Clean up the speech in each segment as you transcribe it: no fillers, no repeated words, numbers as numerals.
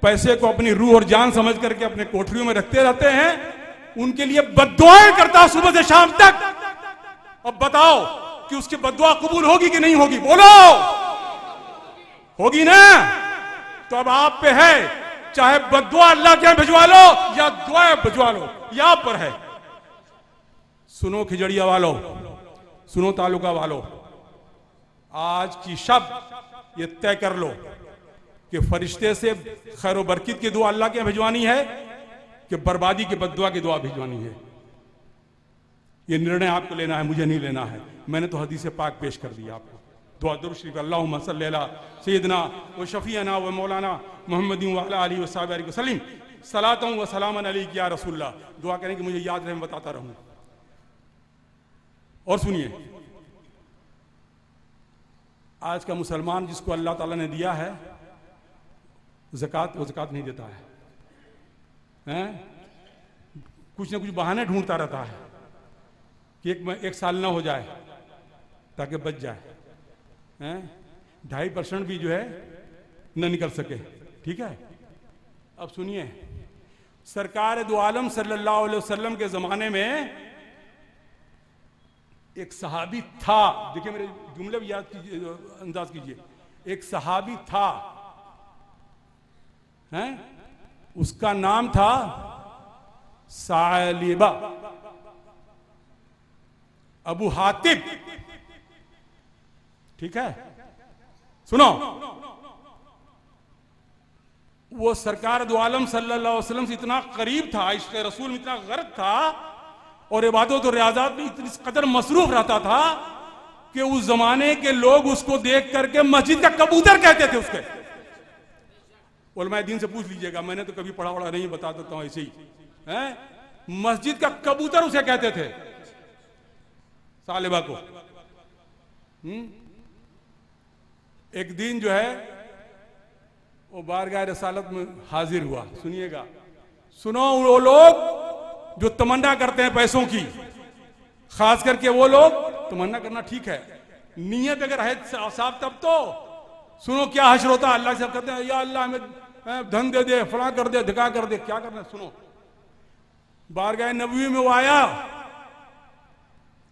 पैसे को अपनी रूह और जान समझ करके अपने कोठरियों में रखते रहते हैं, उनके लिए बद्दुआएं करता सुबह से शाम तक। अब बताओ कि उसकी बद्दुआ कबूल होगी कि नहीं होगी? बोलो, होगी ना? तो अब आप पे है, चाहे बद्दुआ अल्लाह के यहां भिजवा लो या दुआएं भिजवा लो, यह आप पर है। सुनो खिजड़िया वालों, सुनो तालुका वालों, आज की शब ये तय कर लो कि फरिश्ते से खैर व बरकत की दुआ अल्लाह के यहां भिजवानी है कि बर्बादी की बद्दुआ की दुआ भिजवानी है। ये निर्णय आपको लेना है, मुझे नहीं लेना है। मैंने तो हदीस पाक पेश कर दिया आपको। दुआ दुरूद शरीफ, अल्लाहुम्मा सल्ली अला सय्यिदना व शफीअना व मौलाना मुहम्मदिन व अला आलिहि व सहाबिहि वसल्लम सलातन व सलामन अलैका या रसूलल्लाह। दुआ करें कि मुझे याद रहे, मैं बताता रहूं। और सुनिए, आज का मुसलमान जिसको अल्लाह ताला ने दिया है ज़कात, वो ज़कात नहीं देता है, हैं? कुछ ना कुछ बहाने ढूंढता रहता है कि एक साल ना हो जाए ताकि बच जाए, हैं? 2.5% भी जो है न निकल सके। ठीक है, अब सुनिए, सरकार दो आलम सल्लल्लाहु अलैहि वसल्लम के जमाने में एक सहाबी था। देखिए मेरे जुमले भी याद कीजिए, अंदाज कीजिए। एक सहाबी था, हैं? उसका नाम था सालिबा अबू हातिब। ठीक है, सुनो, वो सरकार दो आलम सल्लल्लाहु अलैहि वसल्लम से इतना करीब था, इश्क़ रसूल में इतना गर्क था और इबादत और रियाज़त में इतनी कदर मसरूफ रहता था कि उस जमाने के लोग उसको देख करके मस्जिद का कबूतर कहते थे उसके। उलमाए दीन से पूछ लीजिएगा, मैंने तो कभी पढ़ा नहीं, बता देता हूं ऐसे ही, हैं? मस्जिद का कबूतर उसे कहते थे, सालिबा को। एक दिन जो है वो बारगाह रसालत में हाजिर हुआ। सुनिएगा, सुनो, वो लोग जो तमन्ना करते हैं पैसों की, खास करके वो लोग, तमन्ना करना ठीक है, नीयत अगर है साफ तब तो सुनो क्या हश्र होता है। अल्लाह से कहते हैं या अल्लाह हमें धन दे दे, फला कर दे, धिका कर दे, क्या करना। सुनो, बारगाह नबवी में वो आया,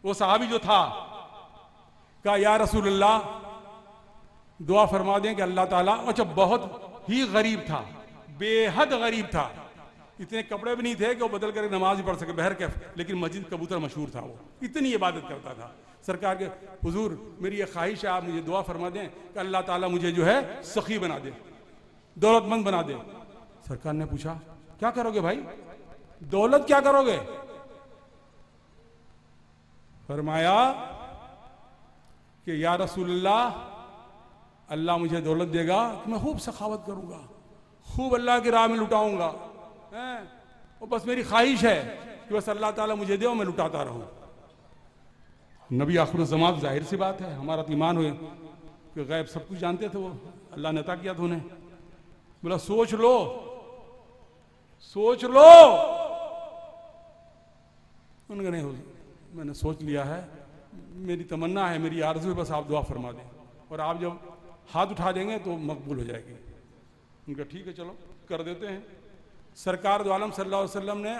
वो सहाबी जो था, कहा या रसूलल्लाह दुआ फरमा दें कि अल्लाह ताला, अच्छा बहुत ही गरीब था, बेहद गरीब था, इतने कपड़े भी नहीं थे कि वो बदल कर नमाज भी पढ़ सके बहर कैफ, लेकिन मस्जिद कबूतर मशहूर था, वो इतनी इबादत करता था। सरकार के हुजूर मेरी ये ख्वाहिश है, आप मुझे दुआ फरमा दें कि अल्लाह ताला मुझे जो है सखी बना दे, दौलतमंद बना दे। सरकार ने पूछा क्या करोगे भाई, दौलत क्या करोगे? फरमाया कि या रसूलल्लाह अल्लाह मुझे दौलत देगा तो मैं खूब सखावत करूंगा, खूब अल्लाह की राह में लुटाऊंगा, और बस मेरी ख्वाहिश है कि बस अल्लाह ताला मुझे दे और मैं लुटाता रहूं। नबी आखिर ज़मान, जाहिर सी बात है, हमारा तो ईमान हुए कि गैब सब कुछ जानते थे, वो अल्लाह ने अता किया था उन्हें। बोला सोच लो, सोच लो। उन्होंने नहीं, मैंने सोच लिया है, मेरी तमन्ना है, मेरी आरज़ू है, बस आप दुआ फरमा दें और आप जब हाथ उठा देंगे तो मकबूल हो जाएगी। उनका ठीक है, चलो कर देते हैं। सरकार दो आलम सल्लल्लाहु अलैहि वसल्लम ने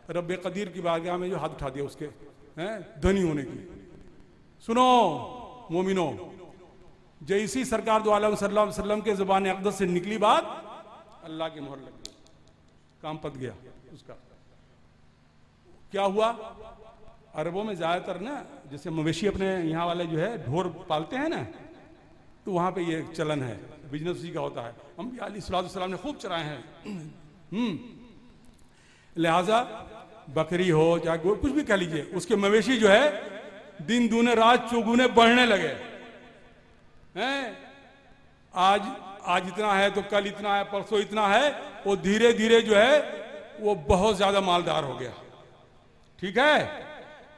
रब्बे कदीर की बारगाह में जो हाथ उठा दिया उसके, हैं, धनी होने की। सुनो मोमिनो, जैसी सरकार दो आलम सल्लल्लाहु अलैहि वसल्लम के ज़ुबान अक़दस से निकली बात, अल्लाह की मोहर लग गई, काम पक गया उसका। क्या हुआ, अरबों में ज़्यादातर ना, जैसे मवेशी अपने यहाँ वाले जो है ढोर पालते हैं ना, तो वहाँ पे ये चलन है, बिजनेस उसी का होता है। अंबिया अलैहिस्सलाम ने खूब चराए हैं, लिहाजा बकरी हो चाहे कुछ भी कह लीजिए, उसके मवेशी जो है दिन दूने रात चौगुने बढ़ने लगे हैं। आज इतना है तो कल इतना है, परसों इतना है, वो धीरे धीरे जो है वो बहुत ज्यादा मालदार हो गया। ठीक है,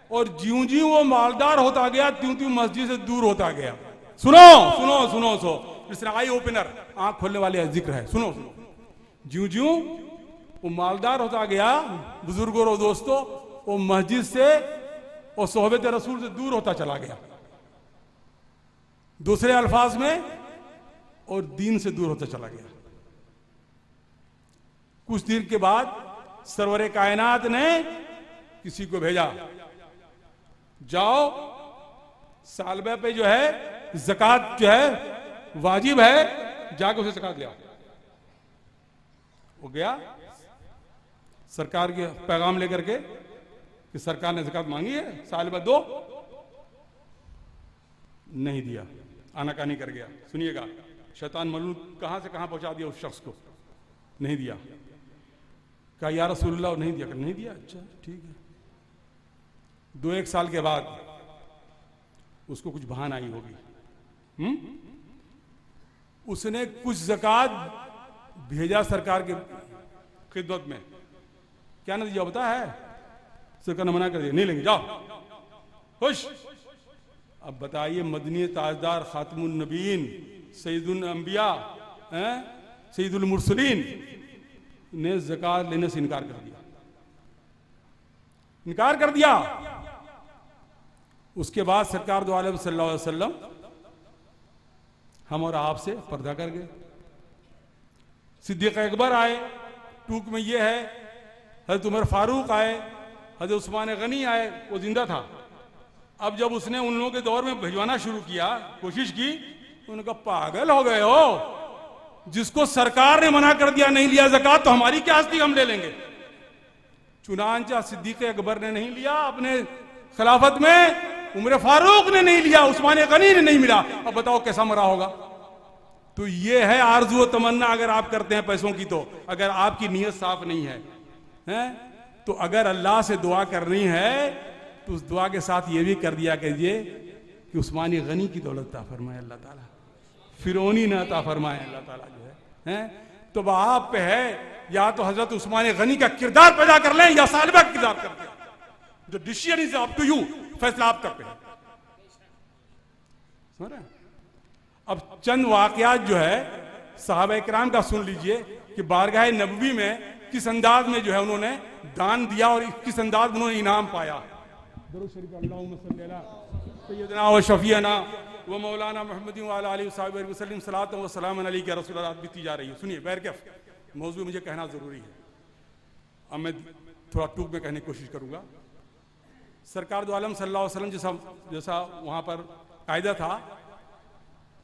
और ज्यों ज्यों वो मालदार होता गया त्यों त्यों मस्जिद से दूर होता गया। सुनो सुनो सुनो सो, इसमें आई ओपनर, आंख खोलने वाले जिक्र है। सुनो सुनो, ज्यों ज्यों वो मालदार होता गया, बुजुर्गों और दोस्तों, वो मस्जिद से और सोहबत रसूल से दूर होता चला गया। दूसरे अल्फाज में, और दीन से दूर होता चला गया। कुछ दिन के बाद सरवरे कायनात ने किसी को भेजा, जाओ सालबे पे जो है ज़कात जो है वाजिब है, जाके उसे ज़कात ले आओ। वो गया सरकार के पैगाम लेकर के कि सरकार ने ज़कात मांगी है, सालबा दो, नहीं दिया, आनाकानी कर गया। सुनिएगा, शैतान मलून कहां से कहां पहुंचा दिया उस शख्स को, नहीं दिया। कहा या रसूलुल्लाह, नहीं दिया। नहीं दिया, अच्छा ठीक है। 2-1 साल के बाद उसको कुछ बहाना आई होगी, उसने कुछ ज़कात भेजा सरकार के खिदमत में। क्या नतीजा होता है? सरकार ने मना कर दिया, नहीं लेंगे, जाओ खुश। अब बताइए, मदनी ताजदार खातमुन नबीन सैयदुल अंबिया सैयदुल मुरसलीन ने ज़कात लेने से इनकार कर दिया, इनकार कर दिया। उसके बाद सरकार दो आलम सल्लल्लाहु अलैहि वसल्लम हम और आप से पर्दा कर गए। सिद्दीक़ अकबर आए, टूक में ये है, हज़रत उमर फारूक आए, हज़रत उस्मान गनी आए, वो जिंदा था। अब जब उसने उन लोगों के दौर में भिजवाना शुरू किया, कोशिश की, तो उन्होंने कहा पागल हो गए हो, जिसको सरकार ने मना कर दिया नहीं लिया ज़कात, तो हमारी क्या हस्ती, हम ले लेंगे। चुनांचा सिद्दीक़ अकबर ने नहीं लिया अपने खिलाफत में, उमर फारूक ने नहीं लिया, उस्मान गनी ने नहीं मिला। अब बताओ कैसा मरा होगा। तो ये है आरज़ू व तमन्ना अगर आप करते हैं पैसों की, तो अगर आपकी नीयत साफ नहीं है, तो अगर अल्लाह से दुआ करनी है तो उस दुआ के साथ ये भी कर दिया कीजिए कि उस्मानी गनी की दौलत अता फरमाए अल्लाह ताला, फिरौनी ना अता फरमाए अल्लाह ताला जो है। तो आप पे है या तो हजरत उस्मान गनी का किरदार पैदा कर लें या सालिबा का किरदार कर दें। जो decision is up to you, फैसला आप करते हैं। समझ रहे हैं? अब चंद वाकयात जो है सहाबा इकराम का सुन लीजिए कि बारगाह नबवी में किस अंदाज में जो है उन्होंने दान दिया और किस अंदाज में उन्होंने इनाम पाया। दरूद शरीफ अल्लाहुम्मा सल्ली अला सय्यदना व शफीअना व मौलाना मुहम्मद व अला आलिहि व सल्लम सलातन व सलामन अलैका या रसूल अल्लाह बीती जा रही है। सुनिए, बैरकफ मौजू मुझे कहना जरूरी है, अब मैं थोड़ा टूक में कहने की कोशिश करूंगा। सरकार दो आलम सल्लल्लाहु अलैहि वसल्लम जैसा वहां पर कायदा था,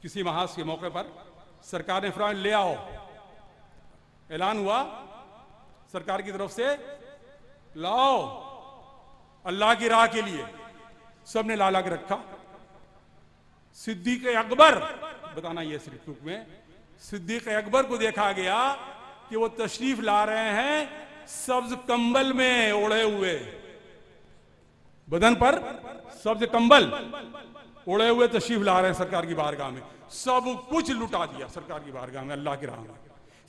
किसी महाज के मौके पर सरकार ने फरमाया ले आओ, ऐलान हुआ सरकार की तरफ से, लाओ अल्लाह की राह के लिए। सबने ला ला के रखा। सिद्दीक़ अकबर, बताना ये सिर्फ टूक में, सिद्दीक़ अकबर को देखा गया कि वो तशरीफ ला रहे हैं सब्ज कंबल में ओढ़े हुए, बदन पर सब्ज कंबल ओढ़े हुए तशरीफ ला रहे हैं सरकार की बारगाह में। सब कुछ लुटा दिया सरकार की बारगाह में अल्लाह की राह में।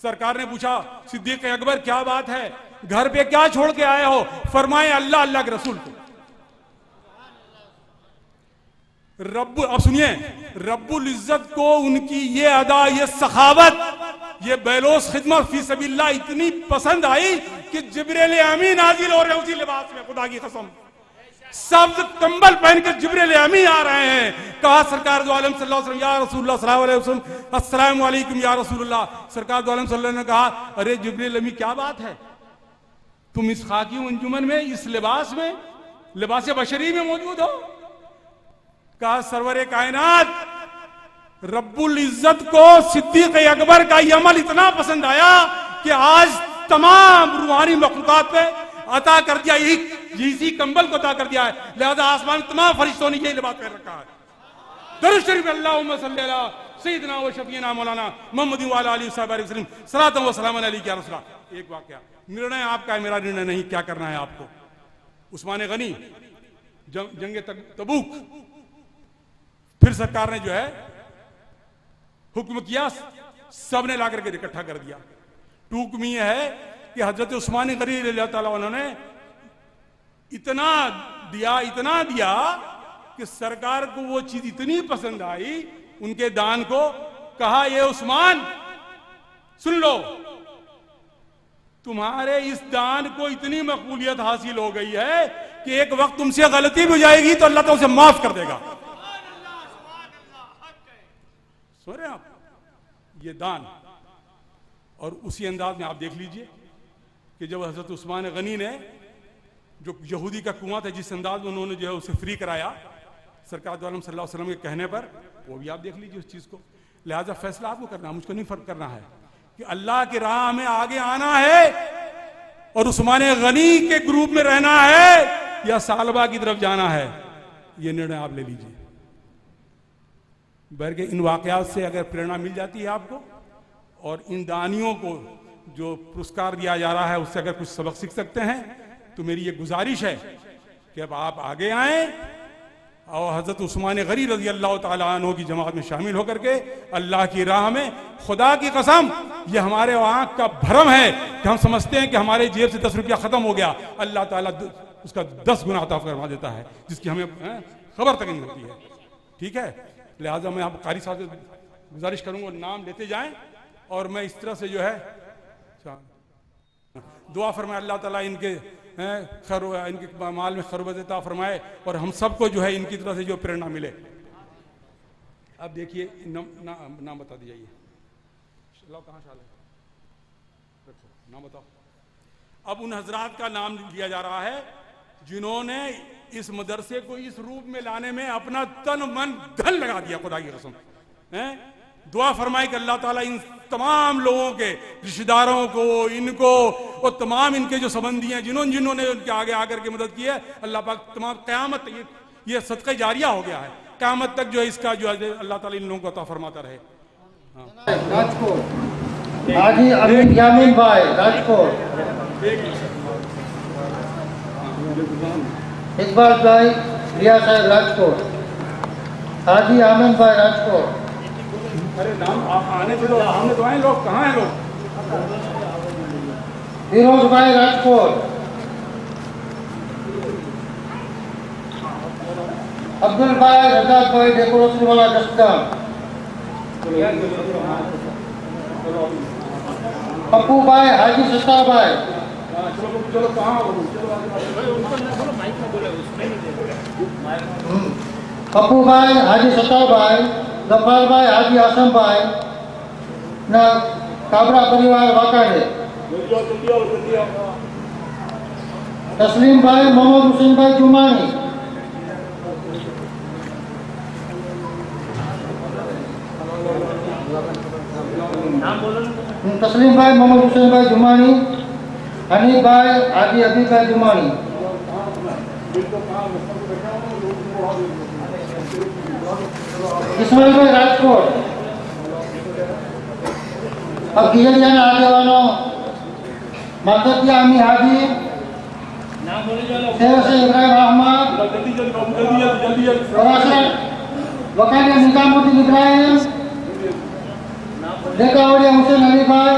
सरकार ने पूछा, सिद्दीक़ अकबर क्या बात है, घर पे क्या छोड़ के आए हो? फरमाए अल्लाह अल्लाह के रसूल को। रब्बुल, अब सुनिए, रब्बुल इज्जत को उनकी ये अदा, ये सखावत, ये बेलोस खिदमत फी सबिल्लाह इतनी पसंद आई कि जिब्रील अमीन नाजिल हो रहे उसी लिबास में, खुदा की कसम, सब्ज कंबल पहन के जिब्रील अमीन आ रहे हैं। कहा सरकार दो आलम सल्लल्लाहु अलैहि वसल्लम, या रसूलुल्लाह सल्लल्लाहु अलैहि वसल्लम, अस्सलामु अलैकुम या रसूलुल्लाह। सरकार दो आलम सल्लल्लाहु अलैहि वसल्लम ने कहा, अरे जिब्रील अमीन क्या बात है, तुम इस खाकी अंजुमन में, इस लिबास में, लिबास बशरी में मौजूद हो? कहा सरवरे कायनात रब्बुल इज्जत को सिद्दीक़ अकबर का यह अमल इतना पसंद आया कि आज तमाम रूहानी मखलूकात पे अता कर दिया, यही इसी कंबल को अता कर दिया है। लिहाजा आसमान में तमाम फरिश्तों ने यही लिबास पहन रखा है। दरूद शरीफ अल्लाहुम्मा सल्ली अला सय्यदना व शफीअना मौलाना मुहम्मद व अला आलिहि व सल्लम सलातन व सलामन अलैका या रसूल अल्लाह। एक वाकया, निर्णय आपका है, मेरा निर्णय नहीं, क्या करना है आपको। उस्मान गनी जंग तबूक, फिर सरकार ने जो है हुक्म किया, सबने ला करके इकट्ठा कर दिया। टूक में यह है कि हजरत उस्मान गनी रज़ियल्लाहु ताला उन्होंने इतना दिया कि सरकार को वो चीज इतनी पसंद आई, उनके दान को, कहा ये उस्मान सुन लो, तुम्हारे इस दान को इतनी मकबूलियत हासिल हो गई है कि एक वक्त तुमसे गलती भी हो जाएगी तो अल्लाह तो उसे माफ कर देगा। सुन रहे हैं आप, ये दान। और उसी अंदाज में आप देख लीजिए कि जब हजरत उस्मान गनी ने जो यहूदी का कुआं था जिस अंदाज में उन्होंने जो है उसे फ्री कराया सरकार दो आलम सल्लल्लाहु अलैहि वसल्लम के कहने पर, वो भी आप देख लीजिए उस चीज़ को। लिहाजा फैसला आपको करना है, मुझको नहीं फर्क करना है कि अल्लाह की राह में आगे आना है और उस्मान गनी के ग्रुप में रहना है या सालबा की तरफ जाना है, ये निर्णय आप ले लीजिए। बल्कि इन वाकयात से अगर प्रेरणा मिल जाती है आपको और इन दानियों को जो पुरस्कार दिया जा रहा है उससे अगर कुछ सबक सीख सकते हैं, तो मेरी ये गुजारिश है कि अब आप आगे आए और हजरत उस्मान गनी रजी अल्लाह ताला अन्हु की जमात में शामिल होकर के अल्लाह की राह में, खुदा की कसम ये हमारे आंख का भ्रम है कि हम समझते हैं कि हमारे जेब से 10 रुपया खत्म हो गया, अल्लाह ताला उसका 10 गुना अता फरमा देता है जिसकी हमें खबर तक नहीं होती है। ठीक है, लिहाजा मैं आप कारी साहब से गुजारिश करूंगा नाम लेते जाएं और मैं इस तरह से जो है दुआ फरमाए अल्लाह ताला इनके इनके माल में खरबता फरमाए और हम सबको जो है इनकी तरफ से जो प्रेरणा मिले। अब देखिए नाम बता दीजिए, कहाँ शाल है, नाम बताओ। अब उन हजरात का नाम लिया जा रहा है जिन्होंने इस मदरसे को इस रूप में लाने में अपना तन मन धन लगा दिया, खुदा की कसम। दुआ फरमाए कि अल्लाह ताला इन तमाम लोगों के रिश्तेदारों को, इनको और तमाम इनके जो संबंधी हैं जिन्होंने उनके आगे आकर के मदद की है, अल्लाह पाक तमाम क़यामत ये सदका जारिया हो गया है, क़यामत तक जो है इसका जो है अल्लाह ताला इन लोगों को अता फरमाता रहे। राजकोट हाजी अमीन यामीन भाई राजकोट, इकबाल भाई रिया साहब राजकोट, हाजी आमिन भाई राजकोट। अरे नाम आप आने से तो हमने तो आए, लोग कहाँ हैं लोग? फिरोज भाई राजकोट, अब्दुल भाई रजाक भाई डेकोरेशन वाला जस्टम, पप्पू भाई हाजी सत्तार भाई, चलो कहाँ पप्पू भाई हाजी सत्तार भाई, गफ्फार भाई हाजी आसम भाई ना काबरा परिवार वाकाड़े, तस्लीम भाई मोहम्मद हुसैन भाई जुमानी, तस्लीम भाई मोहम्मद हुसैन भाई जुमानी, हनीफ भाई हाजी हबीब भाई जुमानी, इस्माइल भाई राजकोट। अब गिरियाना આગેવાનો માધવજી આમી હાજી, शेरसे इब्राहिम अहमद, वकालिया निजामुद्दीन इब्राहिम, डेकावड़िया हुसैन अली भाई,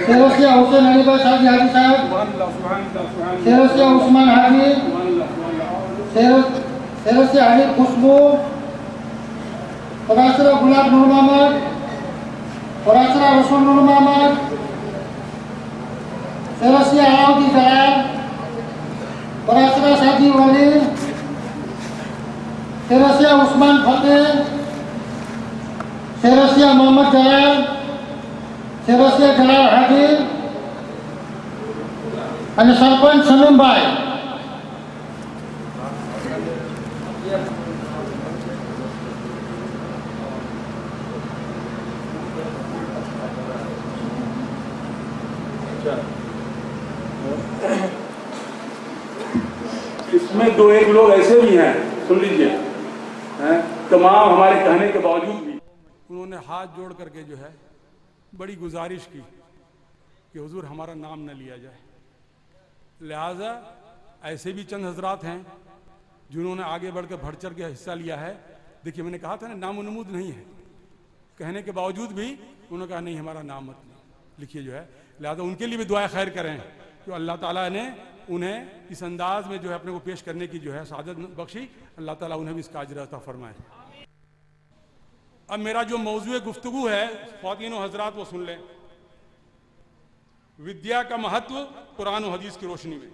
शेरसिया हुसैन अली भाई साजी हाजी साहब, शेरसिया उस्मान हाजी, शेरसिया हनीफ खुशबू, परासरा गुलाब नूर मोहम्मद, परासरा रसूल नूर मोहम्मद, शेरसिया आलाउद्दीन दलाल, परासरा सादी वली, शेरसिया उस्मान फतेह, शेरसिया मोहम्मद जलाल, शेरसिया जलाल हाजी અને સરપંચ સલીમભાઈ। इसमें दो एक लोग ऐसे भी हैं, सुन लीजिए, तमाम हमारे कहने के बावजूद भी उन्होंने हाथ जोड़ करके जो है बड़ी गुजारिश की कि हुजूर हमारा नाम न लिया जाए। लिहाजा ऐसे भी चंद हजरात हैं जिन्होंने आगे बढ़कर बढ़ चढ़ के हिस्सा लिया है। देखिए मैंने कहा था ना नाम नमूद नहीं है, कहने के बावजूद भी उन्होंने कहा नहीं हमारा नाम मत लिखिए जो है। लिहाजा उनके लिए भी दुआ खैर करें कि अल्लाह ताला ने उन्हें इस अंदाज में जो है अपने को पेश करने की जो है सादत बख्शी, अल्लाह ताला उन्हें भी इसका अजर अता फरमाए। अब मेरा जो मौजूद गुफ्तगू है ख्वातीन हजरात वो सुन लें। विद्या का महत्व कुरान और हदीस की रोशनी में।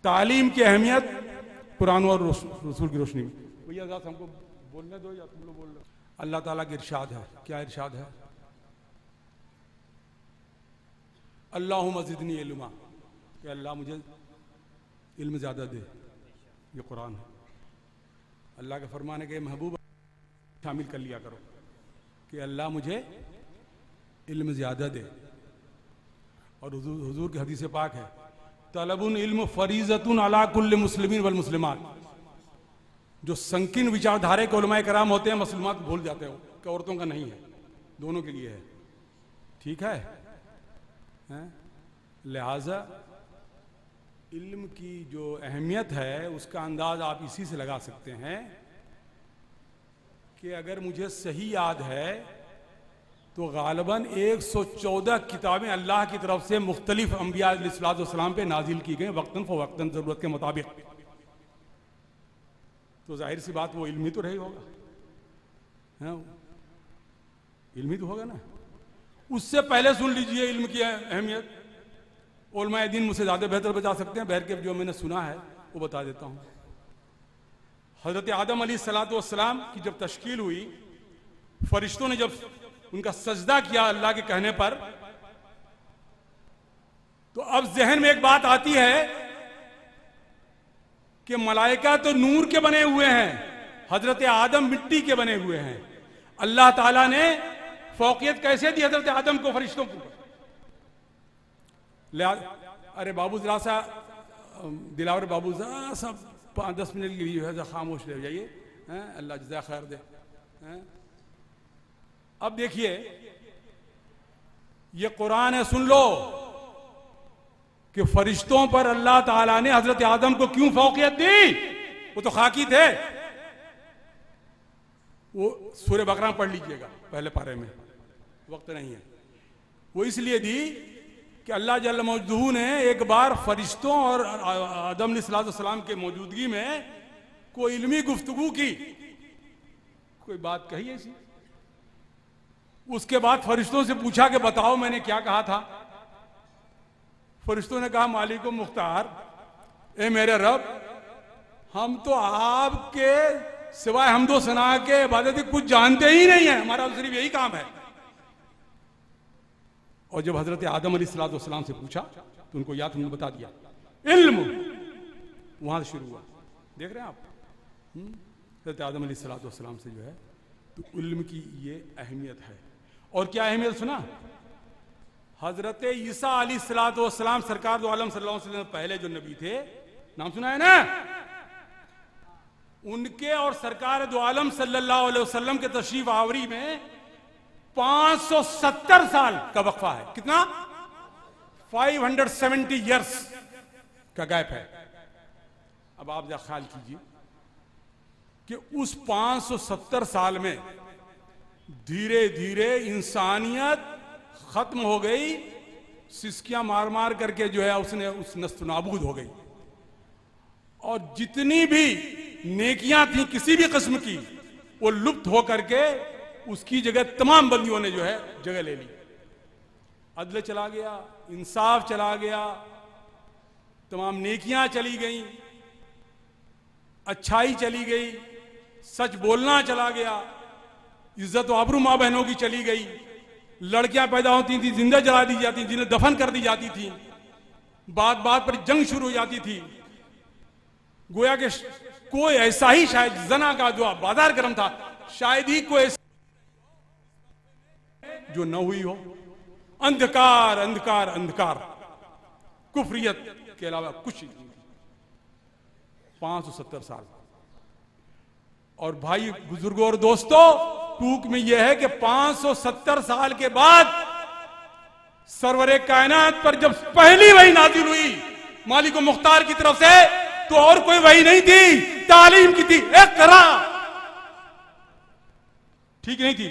तालीम की अहमियत कुरान और रसूल की रोशनी में। भैया हमको बोलने दो या तुम लोग बोल रहे हो? अल्लाह ताला का इरशाद है, क्या इरशाद है? अल्लाहुम्मा ज़िदनी इल्मा, कि अल्लाह मुझे इल्म ज़्यादा दे। ये कुरान है। अल्लाह का फरमान है कि महबूब शामिल कर लिया करो कि अल्लाह मुझे इल्म ज़्यादा दे। और हुजूर की हदीस पाक है, तलबुल इल्म फरीज़तुन अला कुल्ल मुस्लिमीन वल मुस्लिमात। जो संकीर्ण विचारधारे के उलमाए कराम होते हैं, मुसलमान भूल जाते हो कि औरतों का नहीं है, दोनों के लिए है। ठीक है? लिहाजा इल्म की जो अहमियत है उसका अंदाज आप इसी से लगा सकते हैं कि अगर मुझे सही याद है तो गालिबन 114 किताबें अल्लाह की तरफ से मुख्तलिफ अंबिया अलैहिस्सलाम पे नाजिल की गई, वक्तन फ़वक्तन, ज़रूरत के मुताबिक। तो जाहिर सी बात वो इल्मी तो रही होगा, इल्मी तो होगा ना। उससे पहले सुन लीजिए इल्म की अहमियत। उलमाए दीन मुझसे ज़्यादा बेहतर बता सकते हैं, बहर के जो मैंने सुना है वो बता देता हूँ। हज़रत आदम अलैहिस्सलाम की जब तश्कील हुई, फरिश्तों ने जब उनका सजदा किया अल्लाह के कहने पर, तो अब जहन में एक बात आती है कि मलाइका तो नूर के बने हुए हैं, हजरत आदम मिट्टी के बने हुए हैं। अल्लाह ताला ने फौकियत कैसे दी हजरत आदम को फरिश्तों को? अरे बाबू जरा सा दिलावर बाबू जरा सा 5-10 मिनट के लिए जो है खामोश रह जाइए, अल्लाह जज़ा खैर दे। अब देखिए ये कुरान है, सुन लो कि फरिश्तों पर अल्लाह ताला ने हजरत आदम को क्यों फौकियत दी। वो तो खाकी थे। वो सूरह बकरा पढ़ लीजिएगा पहले पारे में, वक्त नहीं है। वो इसलिए दी कि अल्लाह जल्ल मौजूदहू ने एक बार फरिश्तों और आदम अलैहिस्सलाम के मौजूदगी में कोई इल्मी गुफ्तगू की, कोई बात कही ऐसी। उसके बाद फरिश्तों से पूछा कि बताओ मैंने क्या कहा था। फरिश्तों ने कहा, मालिक मुख्तार, ए मेरे रब, हम तो आपके सिवाय हमदो सना के इबादत कुछ जानते ही नहीं है, हमारा तो सिर्फ यही काम है। और जब हजरत आदम अलैहिस्सलाम से पूछा तो उनको याद, उन्होंने बता दिया इल्म, वहां से शुरू हुआ। देख रहे हैं आप हजरत आदम अलैहिस्सलाम से जो है तो इल्म की ये अहमियत है। और क्या अहमियत सुना? हजरत ईसा अलैहिस्सलाम सरकार दो आलम सल्लल्लाहु अलैहि वसल्लम पहले जो नबी थे, नाम सुना है ना? उनके और सरकार दो आलम सल्लल्लाहु अलैहि वसल्लम के तशरीफ आवरी में 570 साल का वक्फा है। कितना? 570 ईयर्स का गैप है। अब आप जरा ख्याल कीजिए कि उस 570 साल में धीरे धीरे इंसानियत खत्म हो गई, सिसकियां मार मार करके जो है उसने उस नस्ल नाबूद हो गई। और जितनी भी नेकियां थी किसी भी किस्म की, वो लुप्त हो करके उसकी जगह तमाम बंदियों ने जो है जगह ले ली। अदल चला गया, इंसाफ चला गया, तमाम नेकियां चली गई, अच्छाई चली गई, सच बोलना चला गया, इज्जत व आबरू माँ बहनों की चली गई। लड़कियां पैदा होती थी जिंदा जला दी जाती, जिन्हें दफन कर दी जाती थी। बात बात पर जंग शुरू हो जाती थी। गोया कि कोई ऐसा ही शायद जना का जो बाजार गर्म था, शायद ही कोई जो न हुई हो। अंधकार अंधकार अंधकार, कुफरियत के अलावा कुछ नहीं। 570 साल। और भाई बुजुर्गों और दोस्तों, टूक में यह है कि 570 साल के बाद सरवरे कायनात पर जब पहली वही नाजिल हुई मालिक मुख्तार की तरफ से, तो और कोई वही नहीं थी, तालीम की थी। इक़रा, ठीक नहीं थी?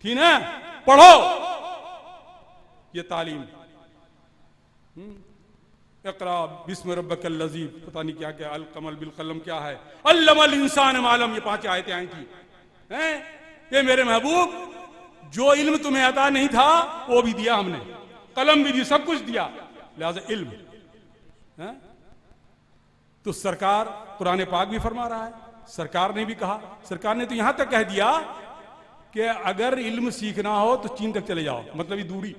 थी ना? पढ़ो, ये तालीम। इक़रा बिस्म रब्बिकल लज़ी, पता नहीं क्या क्या, अल कमल बिल कलम क्या है, अल्लमल इंसान मालम, ये 5 आयतें आई थी। ये मेरे महबूब, जो इल्म तुम्हें अता नहीं था वो भी दिया हमने, कलम भी दी, सब कुछ दिया, लिहाजा इल्म। तो सरकार कुरान पाक भी फरमा रहा है सरकार ने भी कहा, सरकार ने तो यहां तक कह दिया कि अगर इल्म सीखना हो तो चीन तक चले जाओ, मतलब ये दूरी